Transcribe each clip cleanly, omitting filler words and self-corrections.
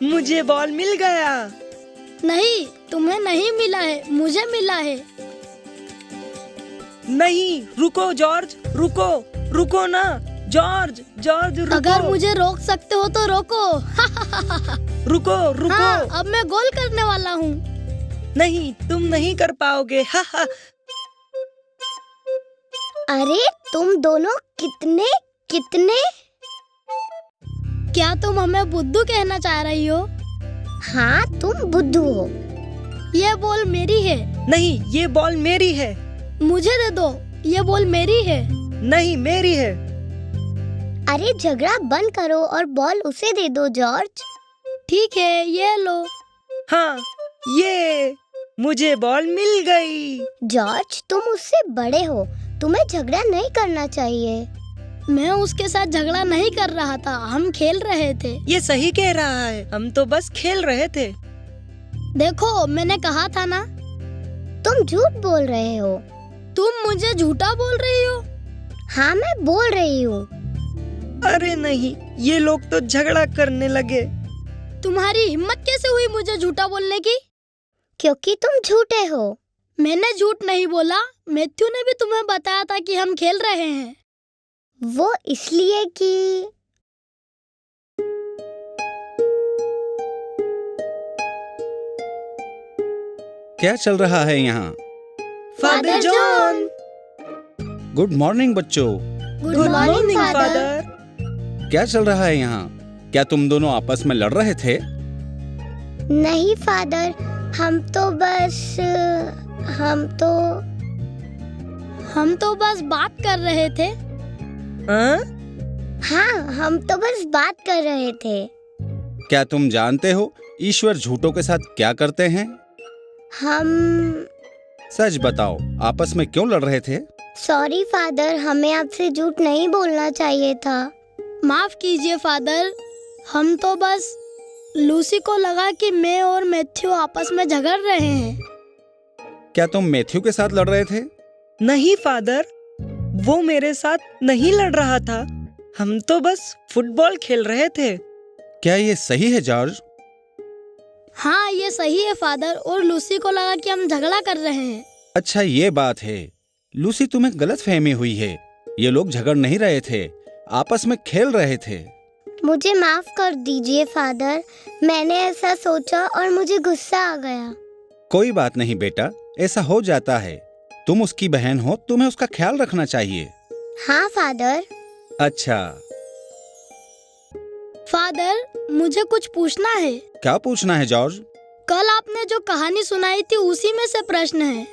मुझे बॉल मिल गया। नहीं, तुम्हें नहीं मिला है, मुझे मिला है। नहीं, रुको जॉर्ज, रुको ना जॉर्ज, रुको। अगर मुझे रोक सकते हो तो रोको। रुको। हाँ, अब मैं गोल करने वाला हूँ। नहीं, तुम नहीं कर पाओगे। अरे तुम दोनों कितने क्या तुम हमें बुद्धू कहना चाह रही हो? हाँ, तुम बुद्धू हो। ये बॉल मेरी है। नहीं, ये बॉल मेरी है। मुझे दे दो, ये बॉल मेरी है। नहीं, मेरी है। अरे झगड़ा बंद करो और बॉल उसे दे दो जॉर्ज। ठीक है, ये लो। हाँ, ये मुझे बॉल मिल गई। जॉर्ज, तुम उससे बड़े हो, तुम्हें झगड़ा नहीं करना चाहिए। मैं उसके साथ झगड़ा नहीं कर रहा था, हम खेल रहे थे। ये सही कह रहा है, हम तो बस खेल रहे थे। देखो, मैंने कहा था ना। तुम झूठ बोल रहे हो। तुम मुझे झूठा बोल रही हो। हाँ, मैं बोल रही हूँ। अरे नहीं, ये लोग तो झगड़ा करने लगे। तुम्हारी हिम्मत कैसे हुई मुझे झूठा बोलने की? क्योंकि तुम झूठे हो। मैंने झूठ नहीं बोला, मैथ्यू ने भी तुम्हें बताया था कि हम खेल रहे हैं। वो इसलिए कि क्या चल रहा है यहाँ? Father John. गुड मॉर्निंग बच्चों। Good good morning morning father. Father. क्या चल रहा है यहाँ? क्या तुम दोनों आपस में लड़ रहे थे? नहीं फादर, हम तो बस बात कर रहे थे। हाँ, हम तो बस बात कर रहे थे। क्या तुम जानते हो ईश्वर झूठों के साथ क्या करते हैं? हम सच बताओ, आपस में क्यों लड़ रहे थे? सॉरी फादर, हमें आपसे झूठ नहीं बोलना चाहिए था। माफ कीजिए फादर, हम तो बस लूसी को लगा कि मैं और मैथ्यू आपस में झगड़ रहे हैं। क्या तुम मैथ्यू के साथ लड़ रहे थे? नहीं फादर, वो मेरे साथ नहीं लड़ रहा था, हम तो बस फुटबॉल खेल रहे थे। क्या ये सही है जॉर्ज? हाँ, ये सही है फादर, और लूसी को लगा कि हम झगड़ा कर रहे हैं। अच्छा, ये बात है। लूसी, तुम्हें गलतफहमी हुई है। ये लोग झगड़ नहीं रहे थे, आपस में खेल रहे थे। मुझे माफ कर दीजिए फादर, मैंने ऐसा सोचा और मुझे गुस्सा आ गया। कोई बात नहीं बेटा, ऐसा हो जाता है। तुम उसकी बहन हो, तुम्हें उसका ख्याल रखना चाहिए। हाँ फादर। अच्छा। फादर, मुझे कुछ पूछना है। क्या पूछना है जॉर्ज? कल आपने जो कहानी सुनाई थी उसी में से प्रश्न है।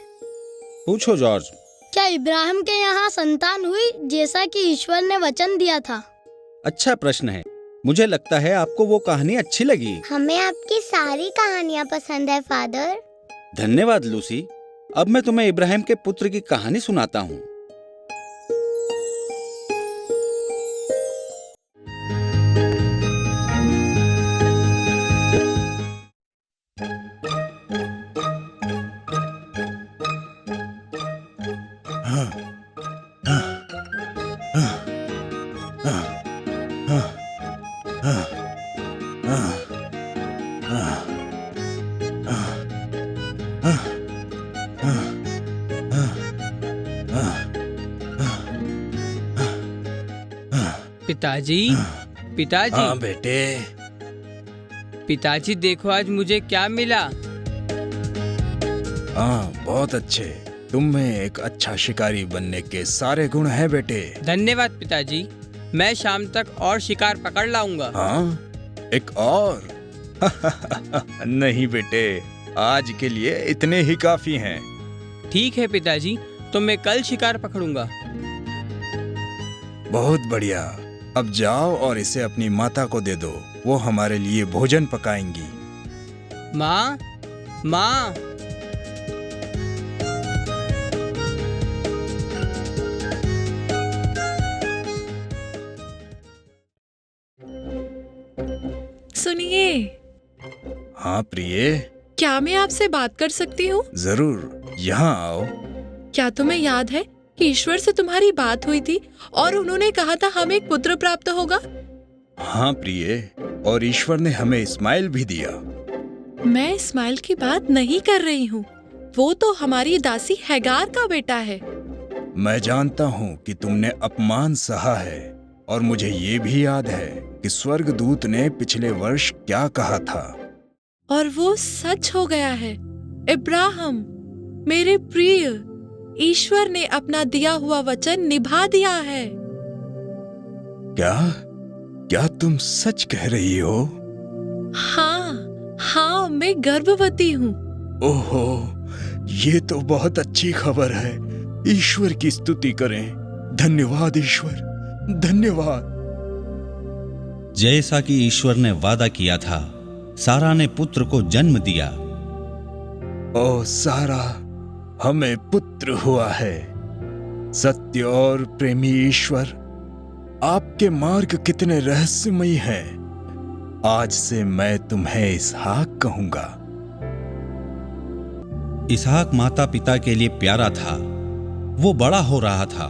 पूछो जॉर्ज। क्या इब्राहिम के यहाँ संतान हुई जैसा कि ईश्वर ने वचन दिया था? अच्छा प्रश्न है। मुझे लगता है आपको वो कहानी अच्छी लगी। हमें आपकी सारी कहानियाँ पसंद है फादर। धन्यवाद लूसी। अब मैं तुम्हें इब्राहिम के पुत्र की कहानी सुनाता हूँ। पिताजी, पिताजी। हाँ बेटे। पिताजी देखो आज मुझे क्या मिला। हाँ, बहुत अच्छे। तुम में एक अच्छा शिकारी बनने के सारे गुण हैं बेटे। धन्यवाद पिताजी, मैं शाम तक और शिकार पकड़ लाऊंगा। हाँ, एक और? नहीं बेटे, आज के लिए इतने ही काफी हैं। ठीक है पिताजी, तो मैं कल शिकार पकड़ूंगा। बहुत बढ़िया। अब जाओ और इसे अपनी माता को दे दो, वो हमारे लिए भोजन पकाएंगी। माँ, माँ। सुनिए। हाँ प्रिय। क्या मैं आपसे बात कर सकती हूँ? जरूर, यहाँ आओ। क्या तुम्हें याद है कि ईश्वर से तुम्हारी बात हुई थी और उन्होंने कहा था हमें एक पुत्र प्राप्त होगा? हाँ प्रिय, और ईश्वर ने हमें इस्माइल भी दिया। मैं इस्माइल की बात नहीं कर रही हूँ। वो तो हमारी दासी हैगार का बेटा है। मैं जानता हूँ कि तुमने अपमान सहा है, और मुझे ये भी याद है कि स्वर्गदूत ने पिछले वर्ष क्या कहा था। और वो सच हो गया है। इब्राहिम, मेरे प्रिय, ईश्वर ने अपना दिया हुआ वचन निभा दिया है। क्या तुम सच कह रही हो? हाँ, मैं गर्भवती हूँ। ओहो, ये तो बहुत अच्छी खबर है। ईश्वर की स्तुति करें। धन्यवाद ईश्वर, धन्यवाद। जैसा कि ईश्वर ने वादा किया था, सारा ने पुत्र को जन्म दिया। ओ सारा, हमें पुत्र हुआ है। सत्य और प्रेमी ईश्वर, आपके मार्ग कितने रहस्यमयी हैं। आज से मैं तुम्हें इसहाक कहूंगा। इसहाक माता पिता के लिए प्यारा था। वो बड़ा हो रहा था,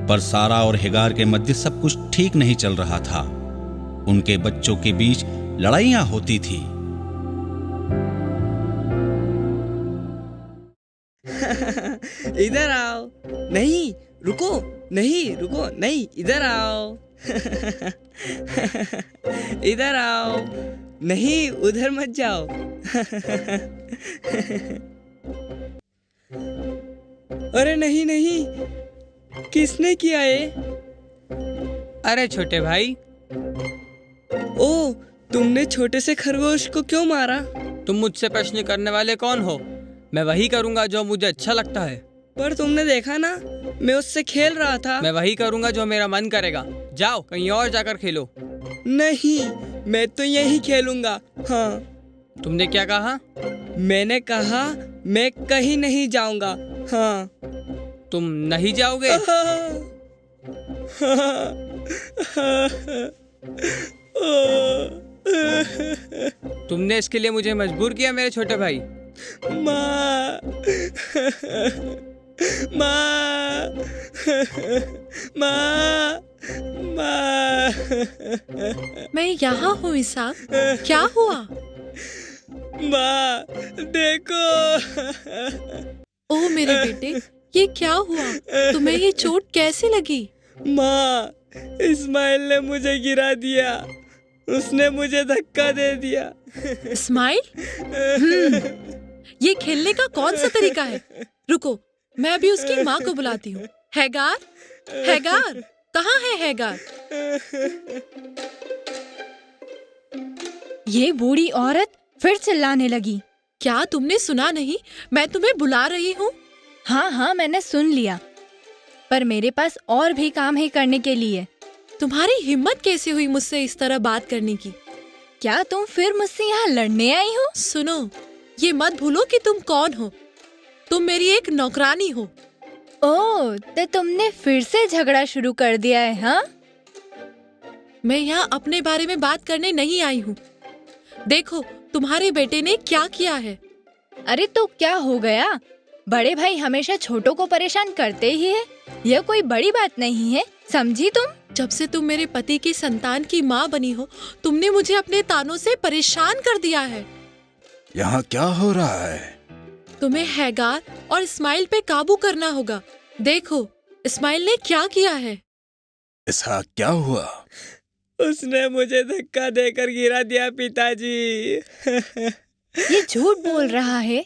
पर सारा और हेगार के मध्य सब कुछ ठीक नहीं चल रहा था। उनके बच्चों के बीच लड़ाइयां होती थी। इधर आओ। नहीं रुको, नहीं रुको, नहीं इधर आओ। इधर आओ, नहीं उधर मत जाओ। अरे नहीं नहीं, किसने किया ये? अरे छोटे भाई, ओ, तुमने छोटे से खरगोश को क्यों मारा? तुम मुझसे प्रश्न करने वाले कौन हो? मैं वही करूंगा जो मुझे अच्छा लगता है। पर तुमने देखा ना, मैं उससे खेल रहा था। मैं वही करूंगा जो मेरा मन करेगा। जाओ कहीं और जाकर खेलो। नहीं, मैं तो यही खेलूंगा। हाँ। तुमने क्या कहा? मैंने कहा मैं कहीं नहीं जाऊंगा। हाँ। तुम नहीं जाओगे? तुमने इसके लिए मुझे मजबूर किया मेरे छोटे भाई। माँ, माँ, माँ, माँ। मैं यहाँ हूँ इसहाक, क्या हुआ? माँ, देखो। ओ मेरे बेटे, ये क्या हुआ? तुम्हें ये चोट कैसे लगी? माँ, इस्माइल ने मुझे गिरा दिया। उसने मुझे धक्का दे दिया। इस्माइल? ये खेलने का कौन सा तरीका है? रुको, मैं अभी उसकी माँ को बुलाती हूँ। हैगार, हैगार, कहाँ है हैगार? ये बूढ़ी औरत फिर चिल्लाने लगी। क्या तुमने सुना नहीं? मैं तुम्हें बुला रही हूँ। हाँ, मैंने सुन लिया, पर मेरे पास और भी काम है करने के लिए। तुम्हारी हिम्मत कैसे हुई मुझसे इस तरह बात करने की? क्या तुम फिर मुझसे यहाँ लड़ने आई हो? सुनो, ये मत भूलो कि तुम कौन हो। तुम मेरी एक नौकरानी हो। ओह, तो तुमने फिर से झगड़ा शुरू कर दिया है, हाँ? मैं यहाँ अपने बारे में बात करने नहीं आई हूँ। देखो, तुम्हारे बेटे ने क्या किया है। अरे तो क्या हो गया? बड़े भाई हमेशा छोटों को परेशान करते ही है। यह कोई बड़ी बात नहीं है, समझी तुम? जब से तुम मेरे पति की संतान की माँ बनी हो, तुमने मुझे अपने तानों से परेशान कर दिया है। यहाँ क्या हो रहा है? तुम्हें हैगार और इस्माइल पे काबू करना होगा। देखो, इस्माइल ने क्या किया है। इसहाक, क्या हुआ? उसने मुझे धक्का देकर गिरा दिया पिताजी। ये झूठ बोल रहा है।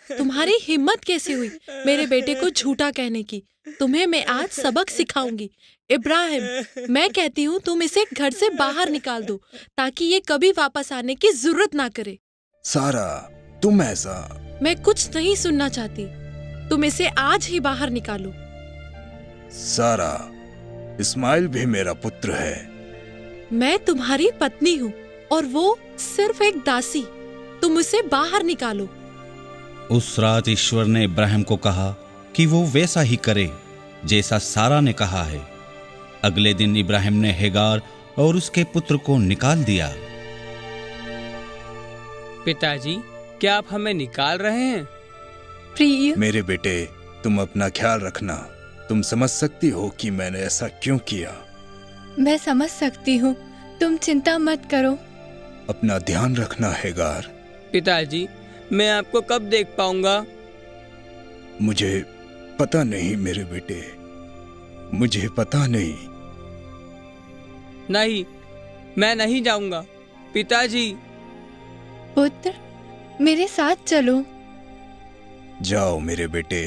तुम्हारी हिम्मत कैसे हुई मेरे बेटे को झूठा कहने की? तुम्हें मैं आज सबक सिखाऊंगी। इब्राहिम, मैं कहती हूँ तुम इसे घर से बाहर निकाल दो, ताकि ये कभी वापस आने की जरूरत ना करे। सारा, तुम ऐसा। मैं कुछ नहीं सुनना चाहती। तुम इसे आज ही बाहर निकालो। सारा, इस्माइल भी मेरा पुत्र है। मैं तुम्हारी पत्नी हूँ और वो सिर्फ एक दासी। तुम उसे बाहर निकालो। उस रात ईश्वर ने इब्राहिम को कहा कि वो वैसा ही करे जैसा सारा ने कहा है। अगले दिन इब्राहिम ने हेगार और उसके पुत्र को निकाल दिया। पिताजी, क्या आप हमें निकाल रहे हैं? प्रिय, मेरे बेटे, तुम अपना ख्याल रखना। तुम समझ सकती हो कि मैंने ऐसा क्यों किया। मैं समझ सकती हूँ, तुम चिंता मत करो। अपना ध्यान रखना हेगार। पिताजी, मैं आपको कब देख पाऊंगा? मुझे पता नहीं मेरे बेटे, मुझे पता नहीं। नहीं, मैं नहीं जाऊंगा। पिताजी। पुत्र, मेरे साथ चलो। जाओ मेरे बेटे।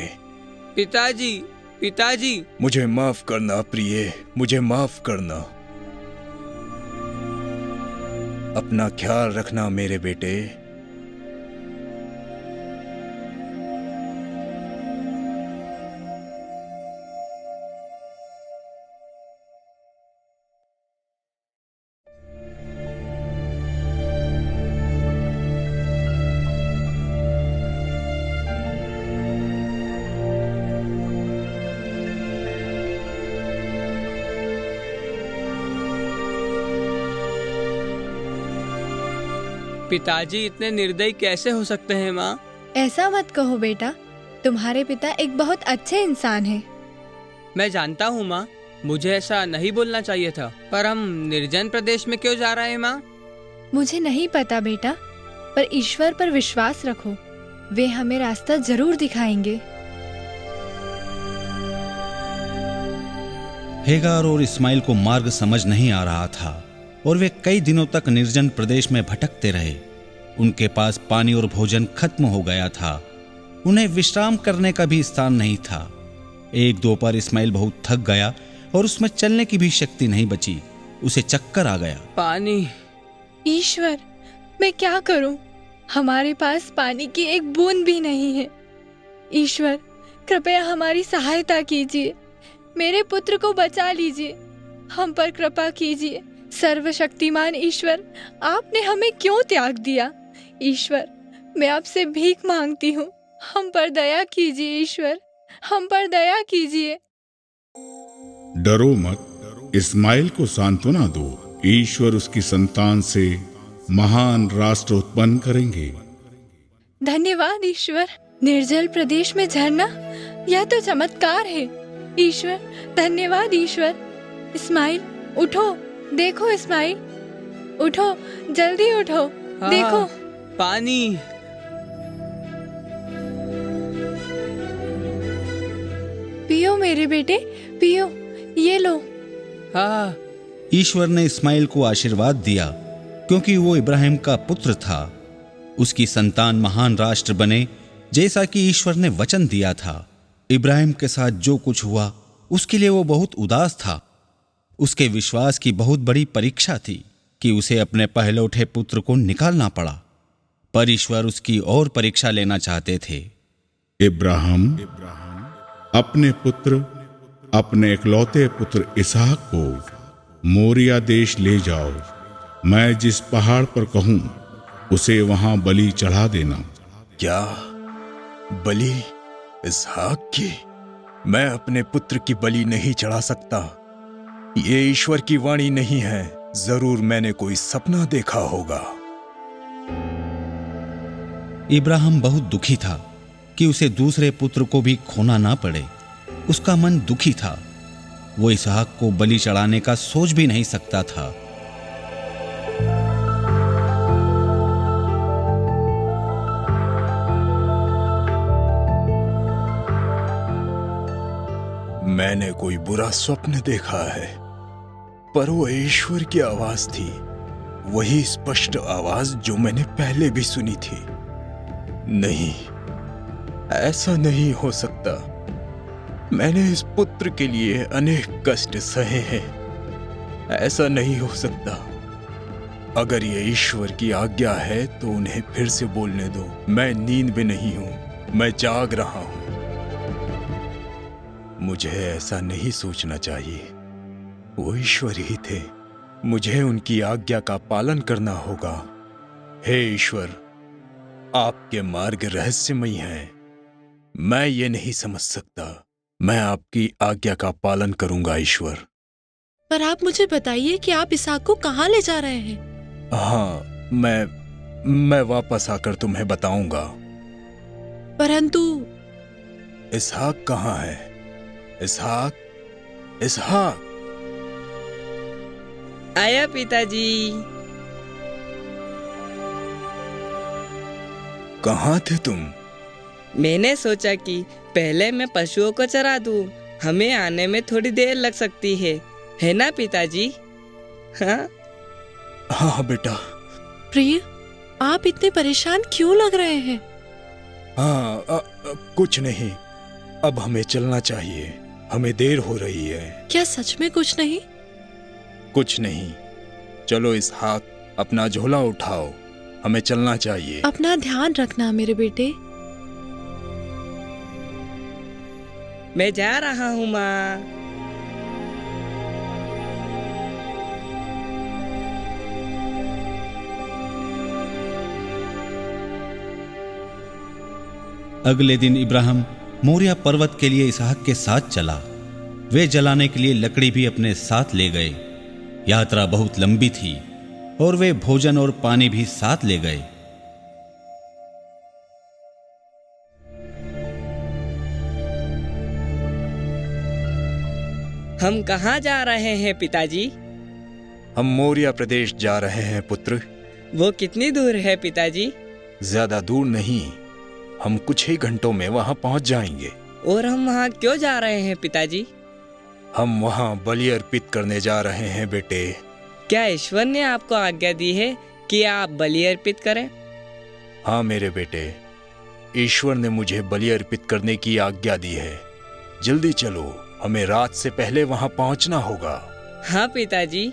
पिताजी, पिताजी। मुझे माफ करना प्रिय, मुझे माफ करना। अपना ख्याल रखना मेरे बेटे। पिताजी इतने निर्दयी कैसे हो सकते हैं माँ? ऐसा मत कहो बेटा, तुम्हारे पिता एक बहुत अच्छे इंसान हैं। मैं जानता हूँ माँ, मुझे ऐसा नहीं बोलना चाहिए था, पर हम निर्जन प्रदेश में क्यों जा रहे हैं माँ? मुझे नहीं पता बेटा, पर ईश्वर पर विश्वास रखो, वे हमें रास्ता जरूर दिखाएंगे। हेगार और इस्माइल को मार्ग समझ नहीं आ रहा था और वे कई दिनों तक निर्जन प्रदेश में भटकते रहे। उनके पास पानी और भोजन खत्म हो गया था। उन्हें विश्राम करने का भी स्थान नहीं था। एक दोपहर इस्माइल बहुत थक गया और उसमें चलने की भी शक्ति नहीं बची। उसे चक्कर आ गया। पानी। ईश्वर, मैं क्या करूं? हमारे पास पानी की एक बूंद भी नहीं है। ईश्वर, कृपया हमारी सहायता कीजिए। मेरे पुत्र को बचा लीजिए। हम पर कृपा कीजिए। सर्वशक्तिमान ईश्वर, आपने हमें क्यों त्याग दिया? ईश्वर, मैं आपसे भीख मांगती हूँ, हम पर दया कीजिए। ईश्वर, हम पर दया कीजिए। डरो मत, इस्माइल को सांत्वना दो। ईश्वर उसकी संतान से महान राष्ट्र उत्पन्न करेंगे। धन्यवाद ईश्वर। निर्जल प्रदेश में झरना, यह तो चमत्कार है। ईश्वर, धन्यवाद ईश्वर। इस्माइल, उठो, देखो इस्माइल, उठो, जल्दी उठो। हाँ, देखो पानी। पियो मेरे बेटे, पियो, ये लो। हाँ। ईश्वर ने इस्माइल को आशीर्वाद दिया क्योंकि वो इब्राहिम का पुत्र था। उसकी संतान महान राष्ट्र बने जैसा कि ईश्वर ने वचन दिया था। इब्राहिम के साथ जो कुछ हुआ उसके लिए वो बहुत उदास था। उसके विश्वास की बहुत बड़ी परीक्षा थी कि उसे अपने पहलौठे पुत्र को निकालना पड़ा, पर ईश्वर उसकी और परीक्षा लेना चाहते थे। इब्राहिम, अपने पुत्र, अपने इकलौते पुत्र इसहाक को मोरिया देश ले जाओ। मैं जिस पहाड़ पर कहूं उसे वहां बलि चढ़ा देना। क्या बलि इसहाक की? मैं अपने पुत्र की बलि नहीं चढ़ा सकता। ये ईश्वर की वाणी नहीं है। जरूर मैंने कोई सपना देखा होगा। इब्राहिम बहुत दुखी था कि उसे दूसरे पुत्र को भी खोना ना पड़े। उसका मन दुखी था। वो इसहाक को बलि चढ़ाने का सोच भी नहीं सकता था। मैंने कोई बुरा स्वप्न देखा है, पर वो ईश्वर की आवाज थी, वही स्पष्ट आवाज जो मैंने पहले भी सुनी थी। नहीं, ऐसा नहीं हो सकता। मैंने इस पुत्र के लिए अनेक कष्ट सहे हैं। ऐसा नहीं हो सकता। अगर ये ईश्वर की आज्ञा है तो उन्हें फिर से बोलने दो। मैं नींद में नहीं हूं, मैं जाग रहा हूं। मुझे ऐसा नहीं सोचना चाहिए। वो ईश्वर ही थे। मुझे उनकी आज्ञा का पालन करना होगा। हे ईश्वर, आपके मार्ग रहस्यमयी हैं। मैं ये नहीं समझ सकता। मैं आपकी आज्ञा का पालन करूंगा ईश्वर। पर आप मुझे बताइए कि आप इसहाक को कहाँ ले जा रहे हैं? हाँ, मैं वापस आकर तुम्हें बताऊंगा। परंतु इसहाक कहाँ है? इसहाक, इसहाक। आया पिताजी। कहाँ थे तुम? मैंने सोचा कि पहले मैं पशुओं को चरा दूं। हमें आने में थोड़ी देर लग सकती है ना पिताजी? हाँ हाँ बेटा। प्रिय, आप इतने परेशान क्यों लग रहे हैं? हाँ कुछ नहीं, अब हमें चलना चाहिए, हमें देर हो रही है। क्या सच में कुछ नहीं? कुछ नहीं, चलो इसहाक अपना झोला उठाओ, हमें चलना चाहिए। अपना ध्यान रखना मेरे बेटे। मैं जा रहा हूँ माँ। अगले दिन इब्राहिम मोरिया पर्वत के लिए इसहाक के साथ चला। वे जलाने के लिए लकड़ी भी अपने साथ ले गए। यात्रा बहुत लंबी थी और वे भोजन और पानी भी साथ ले गए। हम कहाँ जा रहे हैं पिताजी? हम मोरिया प्रदेश जा रहे हैं पुत्र। वो कितनी दूर है पिताजी? ज्यादा दूर नहीं, हम कुछ ही घंटों में वहां पहुंच जाएंगे। और हम वहाँ क्यों जा रहे हैं पिताजी? हम वहां बलि अर्पित करने जा रहे हैं बेटे। क्या ईश्वर ने आपको आज्ञा दी है कि आप बलि अर्पित करें? हाँ मेरे बेटे, ईश्वर ने मुझे बलि अर्पित करने की आज्ञा दी है। जल्दी चलो, हमें रात से पहले वहां पहुंचना होगा। हाँ पिताजी।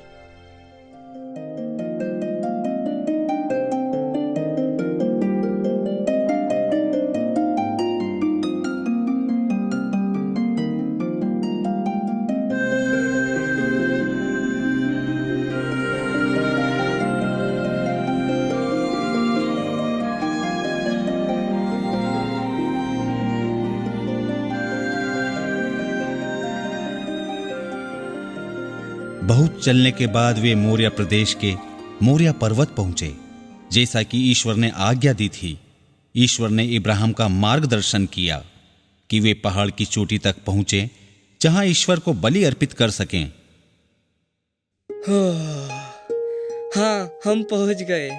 बहुत चलने के बाद वे मोरिया प्रदेश के मोरिया पर्वत पहुंचे, जैसा कि ईश्वर ने आज्ञा दी थी। ईश्वर ने इब्राहिम का मार्गदर्शन किया कि वे पहाड़ की चोटी तक पहुंचे, जहां ईश्वर को बलि अर्पित कर सकें। हाँ, हम पहुंच गए।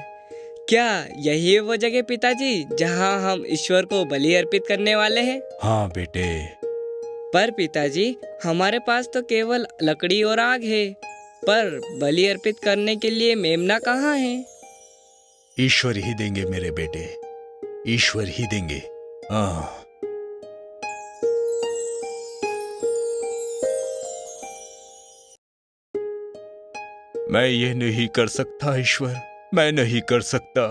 क्या यही है वो जगह पिताजी जहां हम ईश्वर को बलि अर्पित करने वाले हैं? हाँ बेटे। पर पिताजी, हमारे पास तो केवल लकड़ी और आग है, पर बलि अर्पित करने के लिए मेमना कहाँ है? ईश्वर ही देंगे मेरे बेटे, ईश्वर ही देंगे। मैं ये नहीं कर सकता ईश्वर, मैं नहीं कर सकता।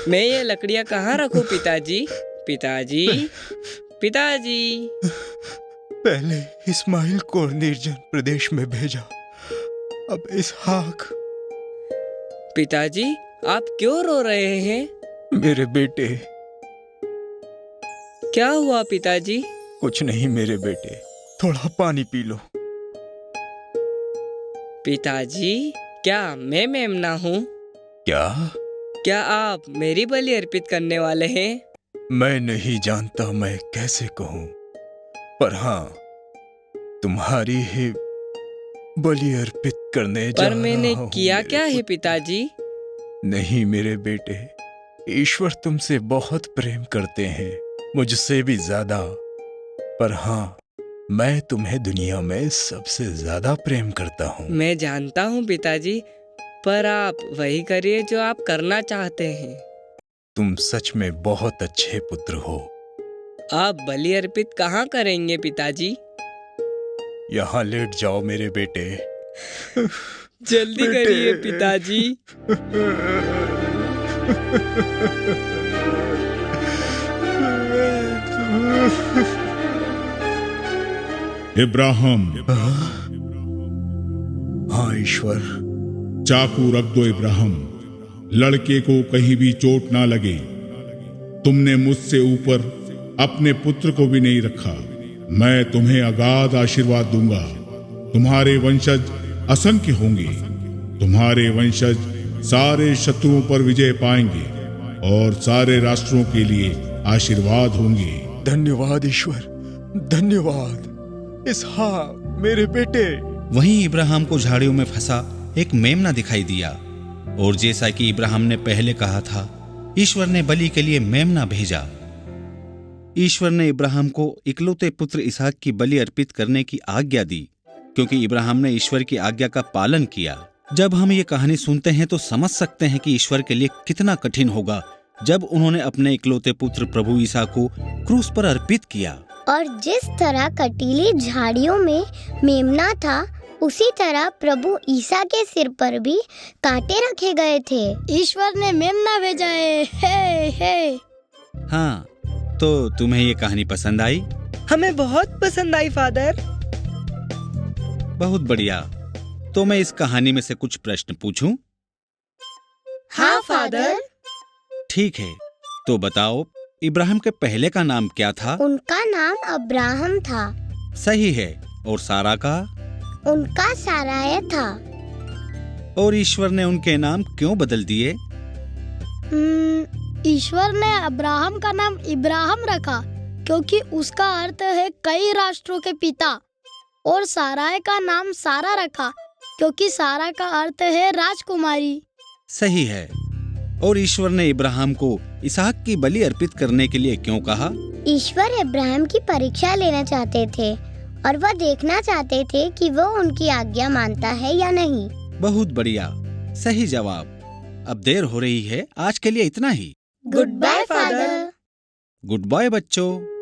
मैं ये लकड़ियाँ कहाँ रखूं पिताजी? पिताजी, पिताजी। पहले इस्माइल को निर्जन प्रदेश में भेजा, अब इसहाक। पिताजी, आप क्यों रो रहे हैं? मेरे बेटे। क्या हुआ पिताजी? कुछ नहीं मेरे बेटे, थोड़ा पानी पी लो। पिताजी, क्या मैं मेमना हूँ? क्या आप मेरी बलि अर्पित करने वाले हैं? मैं नहीं जानता मैं कैसे कहूँ, पर हाँ, तुम्हारी ही बलि अर्पित करने जा रहा हूँ। पर मैंने किया क्या है पिताजी? नहीं मेरे बेटे, ईश्वर तुमसे बहुत प्रेम करते हैं, मुझसे भी ज्यादा। पर हाँ, मैं तुम्हें दुनिया में सबसे ज्यादा प्रेम करता हूँ। मैं जानता हूँ पिताजी, पर आप वही करिए जो आप करना चाहते हैं। तुम सच में बहुत अच्छे पुत्र हो। आप बलि अर्पित कहाँ करेंगे पिताजी? यहाँ लेट जाओ मेरे बेटे। जल्दी करिए पिताजी। इब्राहिम। हाँ ईश्वर। चाकू रख दो इब्राहिम, लड़के को कहीं भी चोट ना लगे। तुमने मुझसे ऊपर अपने पुत्र को भी नहीं रखा। मैं तुम्हें अगाध आशीर्वाद दूंगा। तुम्हारे वंशज असंख्य होंगे। तुम्हारे वंशज सारे शत्रुओं पर विजय पाएंगे और सारे राष्ट्रों के लिए आशीर्वाद होंगे। धन्यवाद ईश्वर, धन्यवाद। इसहाक मेरे बेटे, वहीं इब्राहिम को झाड़ियों में फंसा एक मेमना दिखाई दिया, और जैसा कि इब्राहिम ने पहले कहा था, ईश्वर ने बलि के लिए मेमना भेजा। ईश्वर ने इब्राहिम को इकलौते पुत्र इसहाक की बलि अर्पित करने की आज्ञा दी, क्योंकि इब्राहिम ने ईश्वर की आज्ञा का पालन किया। जब हम ये कहानी सुनते हैं तो समझ सकते हैं कि ईश्वर के लिए कितना कठिन होगा जब उन्होंने अपने इकलौते पुत्र प्रभु ईसा को क्रूस पर अर्पित किया। और जिस तरह कटीली झाड़ियों में मेमना था, उसी तरह प्रभु ईसा के सिर पर भी कांटे रखे गए थे। ईश्वर ने मेमना भेजा है। हे। हाँ, तो तुम्हें ये कहानी पसंद आई? हमें बहुत पसंद आई फादर। बहुत बढ़िया। तो मैं इस कहानी में से कुछ प्रश्न पूछूं? हाँ फादर। ठीक है, तो बताओ, इब्राहिम के पहले का नाम क्या था? उनका नाम अब्राहम था। सही है। और सारा का? उनका साराय था। और ईश्वर ने उनके नाम क्यों बदल दिए? ईश्वर ने अब्राहम का नाम इब्राहिम रखा क्योंकि उसका अर्थ है कई राष्ट्रों के पिता, और साराय का नाम सारा रखा क्योंकि सारा का अर्थ है राजकुमारी। सही है। और ईश्वर ने इब्राहिम को इसहाक की बलि अर्पित करने के लिए क्यों कहा? ईश्वर इब्राहिम की परीक्षा लेना चाहते थे और वह देखना चाहते थे कि वो उनकी आज्ञा मानता है या नहीं। बहुत बढ़िया, सही जवाब। अब देर हो रही है, आज के लिए इतना ही। Goodbye father. Goodbye बच्चों।